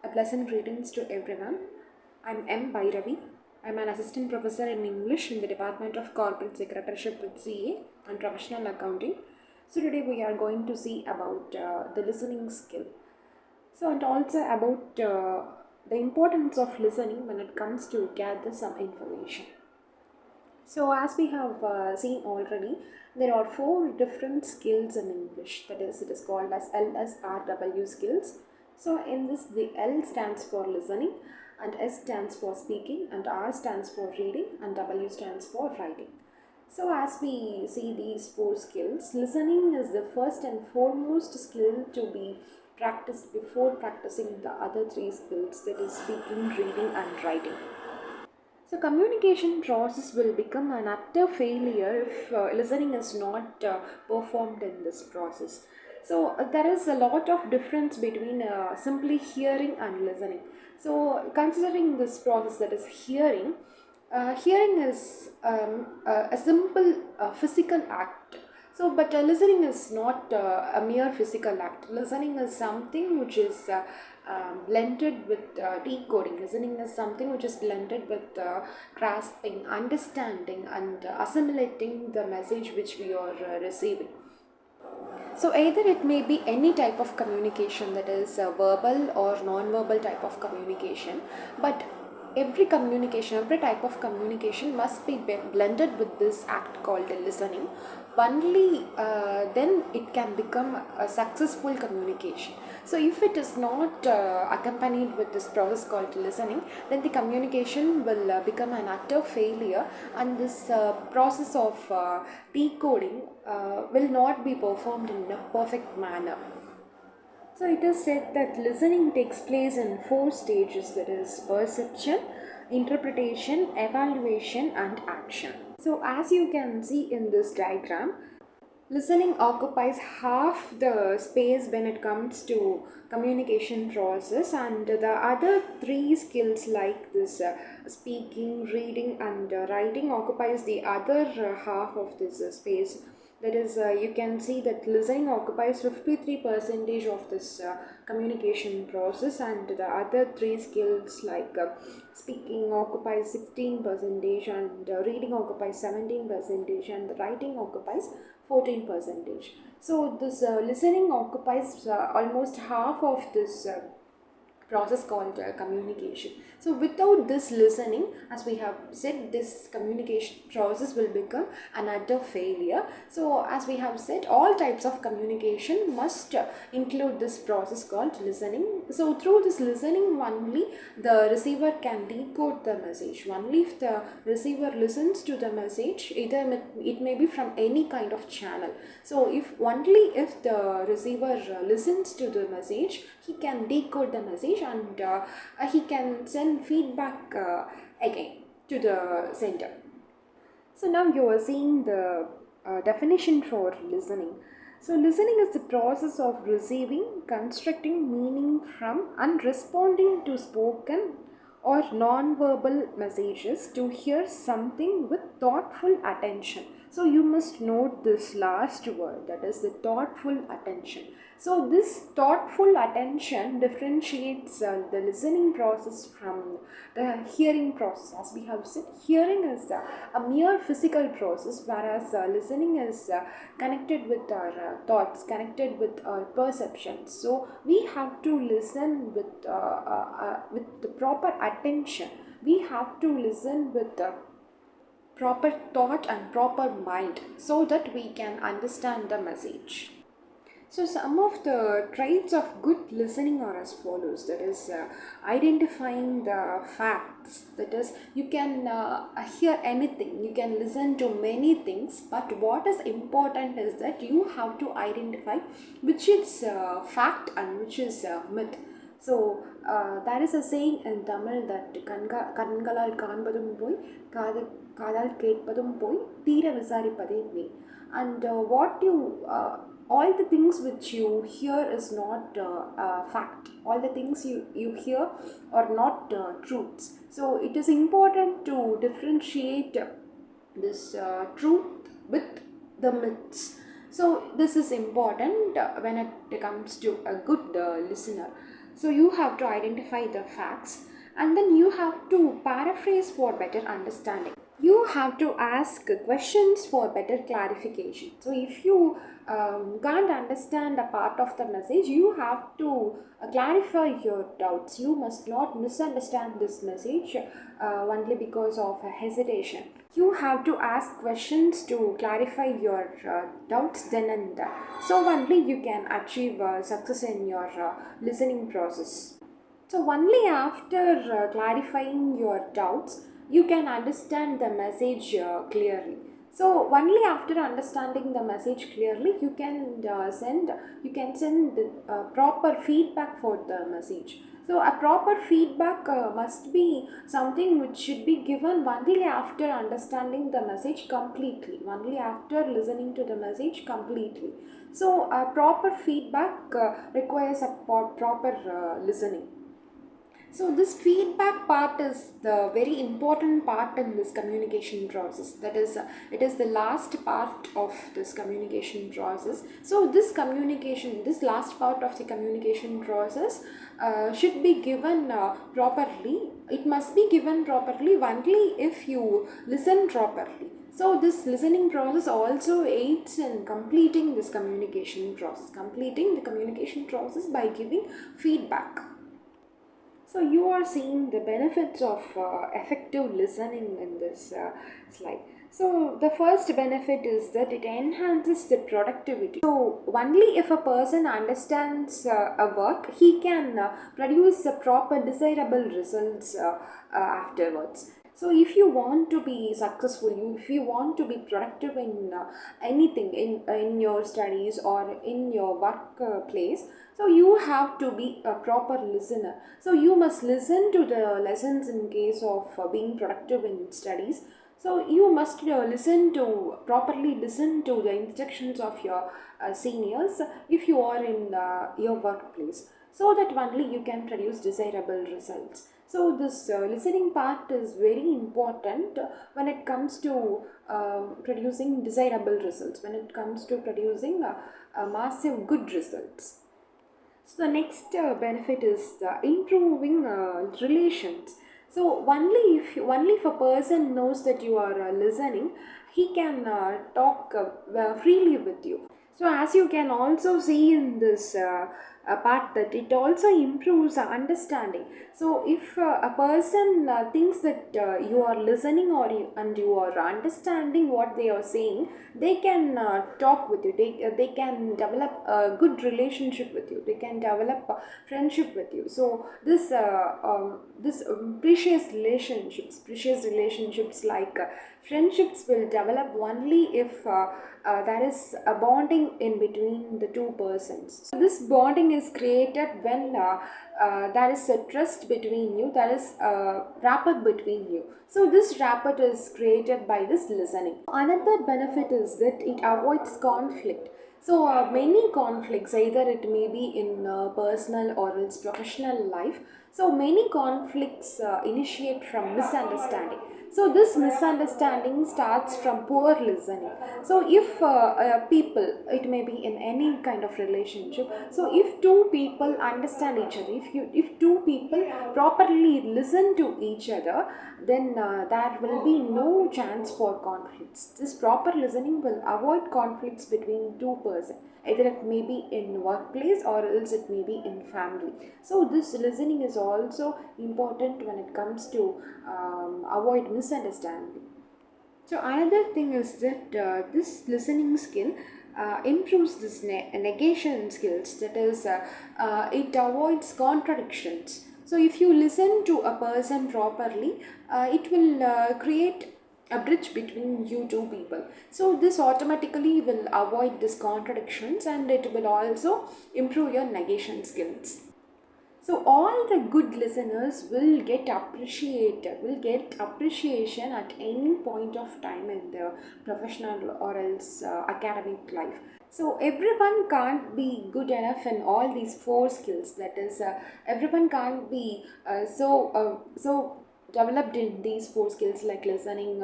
A pleasant greetings to everyone. I'm M. Bhairavi. I'm an assistant professor in English in the Department of Corporate Secretaryship with CA and Professional Accounting. So today we are going to see about the listening skill. So and also about the importance of listening when it comes to gather some information. So as we have seen already, there are four different skills in English. That is, it is called as LSRW skills. So in this, the L stands for listening, and S stands for speaking, and R stands for reading, and W stands for writing. So as we see these four skills, listening is the first and foremost skill to be practiced before practicing the other three skills, that is speaking, reading, and writing. So communication process will become an utter failure if listening is not performed in this process. So there is a lot of difference between simply hearing and listening. So considering this process, that is hearing, hearing is a simple physical act. So, but listening is not a mere physical act. Listening is something which is blended with decoding. Listening is something which is blended with grasping, understanding, and assimilating the message which we are receiving. So either it may be any type of communication, that is verbal or non-verbal type of communication, but every communication, every type of communication must be blended with this act called listening. Only then it can become a successful communication. So if it is not accompanied with this process called listening, then the communication will become an utter failure, and this process of decoding will not be performed in a perfect manner. So it is said that listening takes place in four stages, that is perception, interpretation, evaluation, and action. So as you can see in this diagram, listening occupies half the space when it comes to communication process, and the other three skills like this speaking, reading, and writing occupies the other half of this space. That is, you can see that listening occupies 53% of this communication process, and the other three skills like speaking occupies 16%, and reading occupies 17%, and writing occupies 14%. So this listening occupies almost half of this process called communication. So without this listening, as we have said, this communication process will become an utter failure. So as we have said, all types of communication must include this process called listening. So through this listening only, the receiver can decode the message. Only if the receiver listens to the message, either it may be from any kind of channel. So if the receiver listens to the message, he can decode the message, and he can send feedback again to the sender. So now you are seeing the definition for listening. So listening is the process of receiving, constructing meaning from, and responding to spoken or non-verbal messages to hear something with thoughtful attention. So you must note this last word, that is the thoughtful attention. So this thoughtful attention differentiates the listening process from the hearing process. As we have said, hearing is a mere physical process, whereas listening is connected with our thoughts, connected with our perceptions. So we have to listen with the proper attention. We have to listen with proper thought and proper mind, so that we can understand the message. So some of the traits of good listening are as follows. That is identifying the facts. That is, you can hear anything, you can listen to many things, but what is important is that you have to identify which is fact and which is myth. So there is a saying in Tamil that கண்களால் காண்பதும் போய் காதால் கேட்பதும் போய் தீர விசாரிப்பதே மெய். And what you all the things which you hear is not fact. All the things you hear are not truths. So it is important to differentiate this truth with the myths. So this is important when it comes to a good listener. So you have to identify the facts and then you have to paraphrase for better understanding. You have to ask questions for better clarification. So if you can't understand a part of the message, you have to clarify your doubts. You must not misunderstand this message only because of a hesitation. You have to ask questions to clarify your doubts then and there. So only you can achieve success in your listening process. So only after clarifying your doubts, you can understand the message clearly. So only after understanding the message clearly, you can send proper feedback for the message. So a proper feedback must be something which should be given only after understanding the message completely, only after listening to the message completely. So a proper feedback requires a proper listening. So this feedback part is the very important part in this communication process. That is, it is the last part of this communication process. So this last part of the communication process should be given properly. It must be given properly only if you listen properly. So this listening process also aids in completing this communication process, completing the communication process by giving feedback. So you are seeing the benefits of effective listening in this slide. So the first benefit is that it enhances the productivity. So only if a person understands a work, he can produce the proper desirable results afterwards. So if you want to be successful, if you want to be productive in anything in your studies or in your workplace, so you have to be a proper listener. So you must listen to the lessons in case of being productive in studies. So you must properly listen to the instructions of your seniors if you are in your workplace, so that only you can produce desirable results. So this listening part is very important when it comes to producing desirable results, when it comes to producing massive good results. So the next benefit is the improving relations. So only if a person knows that you are listening, he can talk freely with you. So as you can also see in this part, that it also improves understanding. So if a person thinks that you are listening and you are understanding what they are saying, they can talk with you. They can develop a good relationship with you. They can develop a friendship with you. So this precious relationships like friendships will develop only if there is a bonding in between the two persons. So this bonding is created when there is a trust between you, there is a rapport between you. So this rapport is created by this listening. Another benefit is that it avoids conflict. So many conflicts, either it may be in personal or else professional life. So many conflicts initiate from misunderstanding. So this misunderstanding starts from poor listening. So if people, it may be in any kind of relationship. So if two people understand each other, if two people properly listen to each other, then there will be no chance for conflicts. This proper listening will avoid conflicts between two persons. Either it may be in workplace or else it may be in family. So this listening is also important when it comes to avoid misunderstanding. So another thing is that this listening skill improves this negation skills. That is, it avoids contradictions. So if you listen to a person properly, it will create a bridge between you two people. So this automatically will avoid these contradictions and it will also improve your negation skills. So all the good listeners will get appreciation at any point of time in their professional or else academic life. So everyone can't be good enough in all these four skills. That is, everyone can't be so developed in these four skills like listening,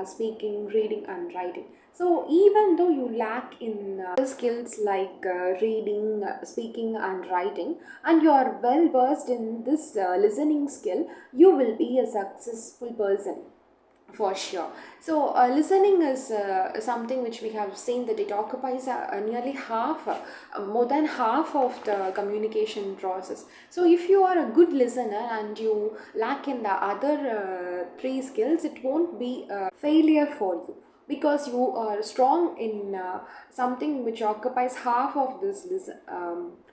speaking, reading and writing. So even though you lack in skills like reading, speaking and writing, and you are well versed in this listening skill, you will be a successful person for sure. So listening is something which we have seen that it occupies nearly half, more than half of the communication process. So if you are a good listener and you lack in the other three skills, it won't be a failure for you, because you are strong in something which occupies half of this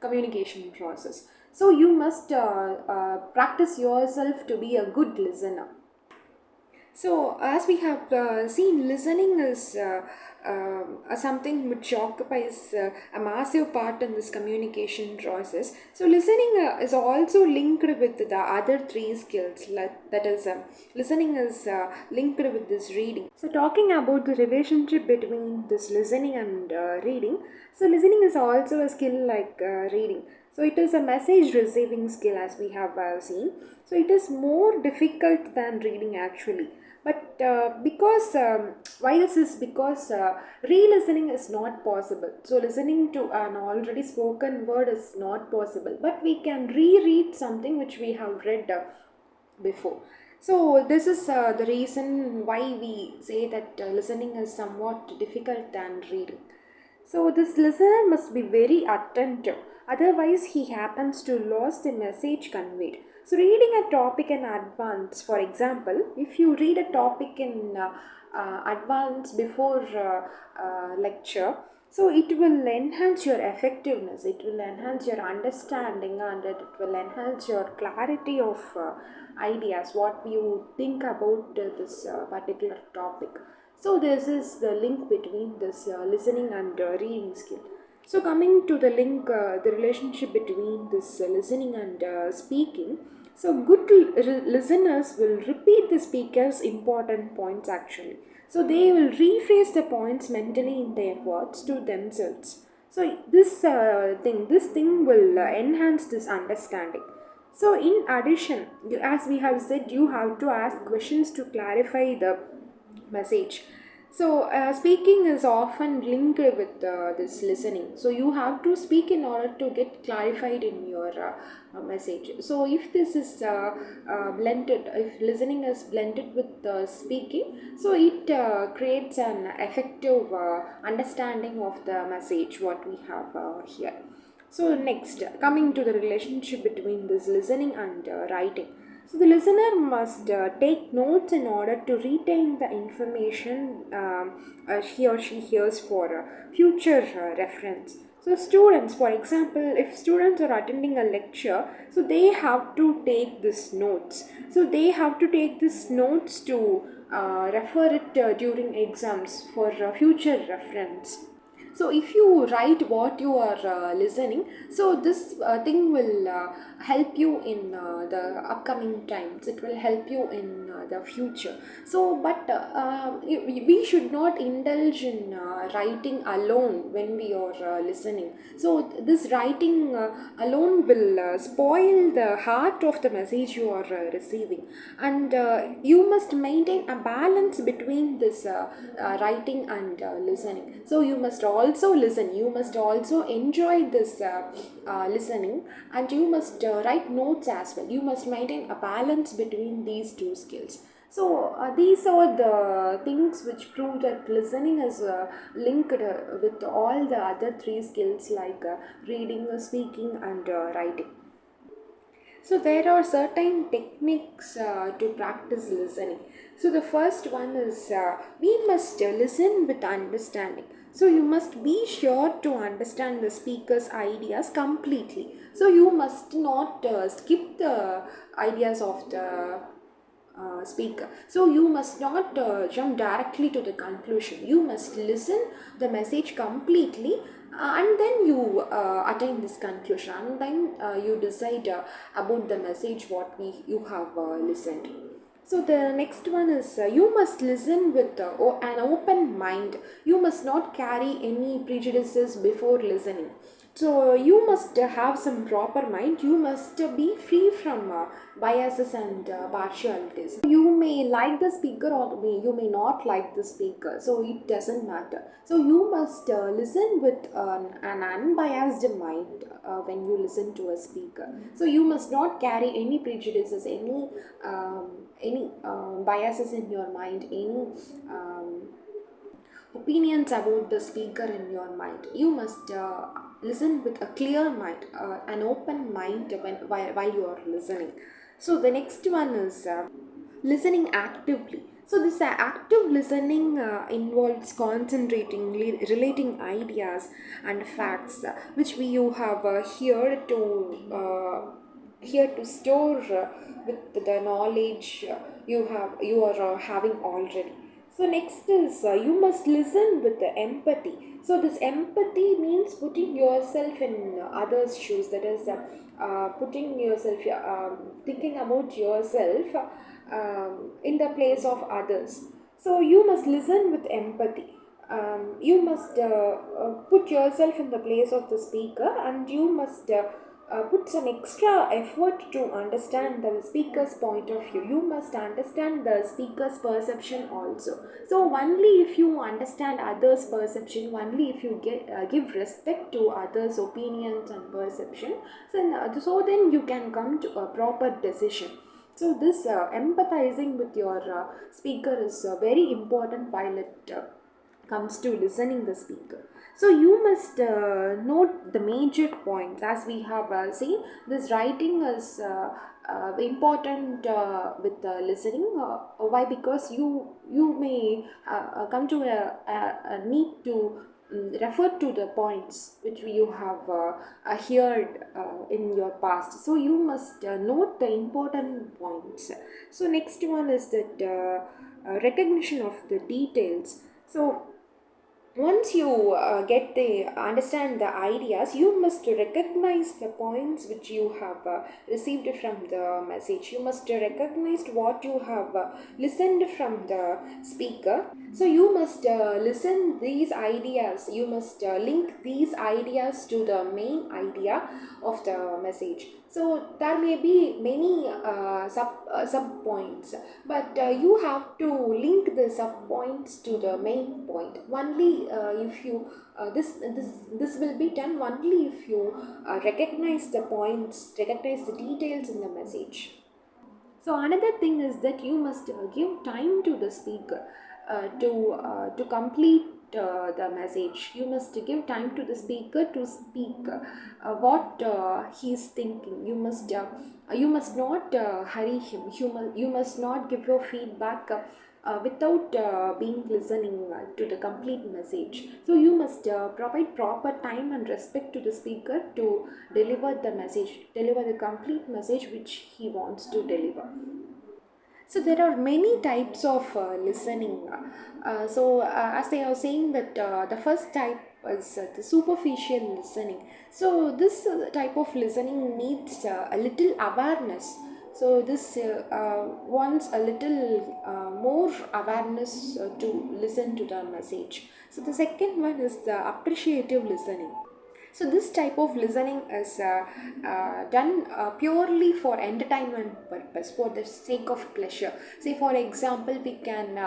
communication process. So you must practice yourself to be a good listener. So, as we have seen, listening is something which occupies a massive part in this communication process. So, listening is also linked with the other three skills. That is, listening is linked with this reading. So, talking about the relationship between this listening and reading. So, listening is also a skill like reading. So it is a message receiving skill, as we have seen. So it is more difficult than reading actually. But because why this is because re-listening is not possible. So listening to an already spoken word is not possible. But we can reread something which we have read before. So this is the reason why we say that listening is somewhat difficult than reading. So this listener must be very attentive, otherwise he happens to lose the message conveyed. So reading a topic in advance, for example, if you read a topic in advance before lecture, so it will enhance your effectiveness, it will enhance your understanding, and it will enhance your clarity of ideas, what you think about this particular topic. So this is the link between this listening and reading skill. So coming to the link, the relationship between this listening and speaking. So good listeners will repeat the speaker's important points actually. So they will rephrase the points mentally in their words to themselves. So this thing will enhance this understanding. So in addition, as we have said, you have to ask questions to clarify the message. So speaking is often linked with this listening. So you have to speak in order to get clarified in your message. So if this is blended, if listening is blended with speaking, so it creates an effective understanding of the message what we have here. So next, coming to the relationship between this listening and writing. So the listener must take notes in order to retain the information he or she hears for future reference. So students, for example, if students are attending a lecture, so they have to take this notes. So they have to take this notes to refer it during exams for future reference. So if you write what you are listening, so this thing will help you in the upcoming times, it will help you in the future. So but we should not indulge in writing alone when we are listening. So this writing alone will spoil the heart of the message you are receiving, and you must maintain a balance between this writing and listening. So you must also listen, you must also enjoy this listening, and you must write notes as well. You must maintain a balance between these two skills. So these are the things which prove that listening is linked with all the other three skills like reading, speaking and writing. So there are certain techniques to practice listening. So the first one is we must listen with understanding. So you must be sure to understand the speaker's ideas completely. So you must not skip the ideas of the speaker. So you must not jump directly to the conclusion. You must listen the message completely, and then you attain this conclusion, and then you decide about the message what you have listened. So the next one is you must listen with an open mind. You must not carry any prejudices before listening. So you must have some proper mind. You must be free from biases and partialities. You may like the speaker or you may not like the speaker. So it doesn't matter. So you must listen with an unbiased mind when you listen to a speaker. So you must not carry any prejudices, any biases in your mind, any opinions about the speaker in your mind. You must listen with a clear mind, an open mind while you are listening. So the next one is listening actively. So this active listening involves concentrating, relating ideas and facts which you have here to store with the knowledge you are having already. So next is you must listen with the empathy. So this empathy means putting yourself in others' shoes. That is putting yourself, thinking about yourself in the place of others. So you must listen with empathy. You must put yourself in the place of the speaker, and you must put some extra effort to understand the speaker's point of view. You must understand the speaker's perception also. So only if you understand others' perception, only if you give respect to others' opinions and perception, so then you can come to a proper decision. So this empathizing with your speaker is very important while it comes to listening the speaker. So you must note the major points. As we have seen, this writing is important with listening. Why? Because you may come to a need to refer to the points which you have heard in your past. So you must note the important points. So next one is that recognition of the details. So once you get the understand the ideas, you must recognize the points which you have received from the message. You must recognize what you have listened from the speaker. So you must listen these ideas. You must link these ideas to the main idea of the message. So there may be many sub points, but you have to link the sub points to the main point. Only if you this will be done only if you recognize the points, recognize the details in the message. So another thing is that you must give time to the speaker to complete the message. You must give time to the speaker to speak what he is thinking. You must not hurry him. You must not give your feedback without being listening to the complete message. So you must provide proper time and respect to the speaker to deliver the message, deliver the complete message which he wants to deliver. So there are many types of listening. As they are saying that the first type is the superficial listening. So this type of listening needs a little awareness. So this wants a little more awareness to listen to the message. So the second one is the appreciative listening. So this type of listening is done purely for entertainment purpose, for the sake of pleasure. Say for example, we can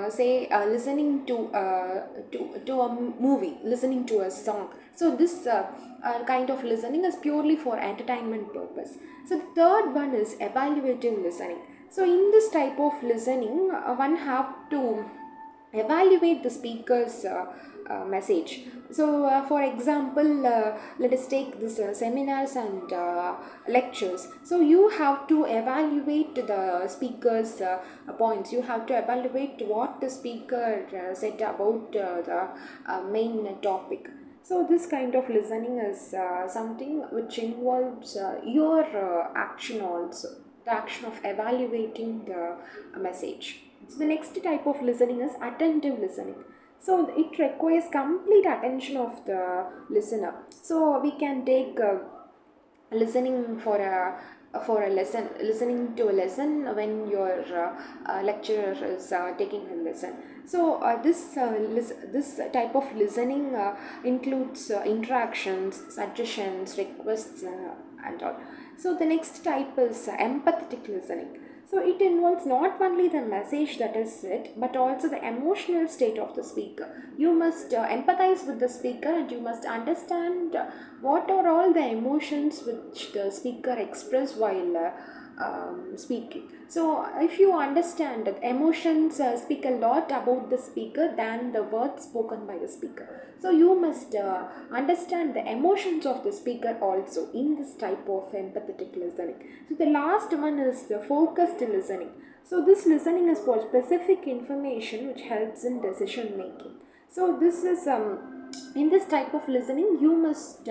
say listening to a movie, listening to a song. So this kind of listening is purely for entertainment purpose. So the third one is evaluative listening. So in this type of listening, one have to evaluate the speaker's message. So for example, let us take this seminars and lectures. So you have to evaluate the speaker's points. You have to evaluate what the speaker said about the main topic. So this kind of listening is something which involves your action also, the action of evaluating the message. So the next type of listening is attentive listening. So it requires complete attention of the listener. So we can take listening for for a lesson, listening to a lesson when your lecturer is taking a lesson. So this type of listening includes interactions, suggestions, requests, and all. So the next type is empathetic listening. So it involves not only the message that is said, but also the emotional state of the speaker. You must empathize with the speaker, and you must understand what are all the emotions which the speaker express while speaking. So if you understand that emotions speak a lot about the speaker than the words spoken by the speaker, so you must understand the emotions of the speaker also in this type of empathetic listening. So the last one is the focused listening. So this listening is for specific information which helps in decision making. So this is in this type of listening, you must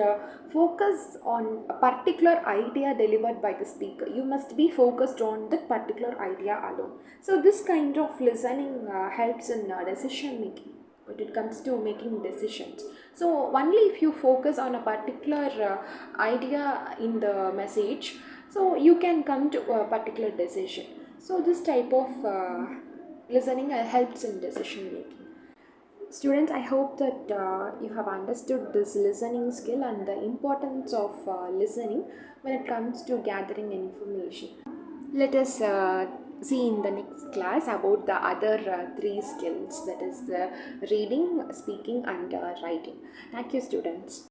focus on a particular idea delivered by the speaker. You must be focused on that particular idea alone. So this kind of listening helps in decision making when it comes to making decisions. So only if you focus on a particular idea in the message, so you can come to a particular decision. So this type of listening helps in decision making. Students, I hope that you have understood this listening skill and the importance of listening when it comes to gathering information. Let us see in the next class about the other three skills, that is reading, speaking, and writing. Thank you, students.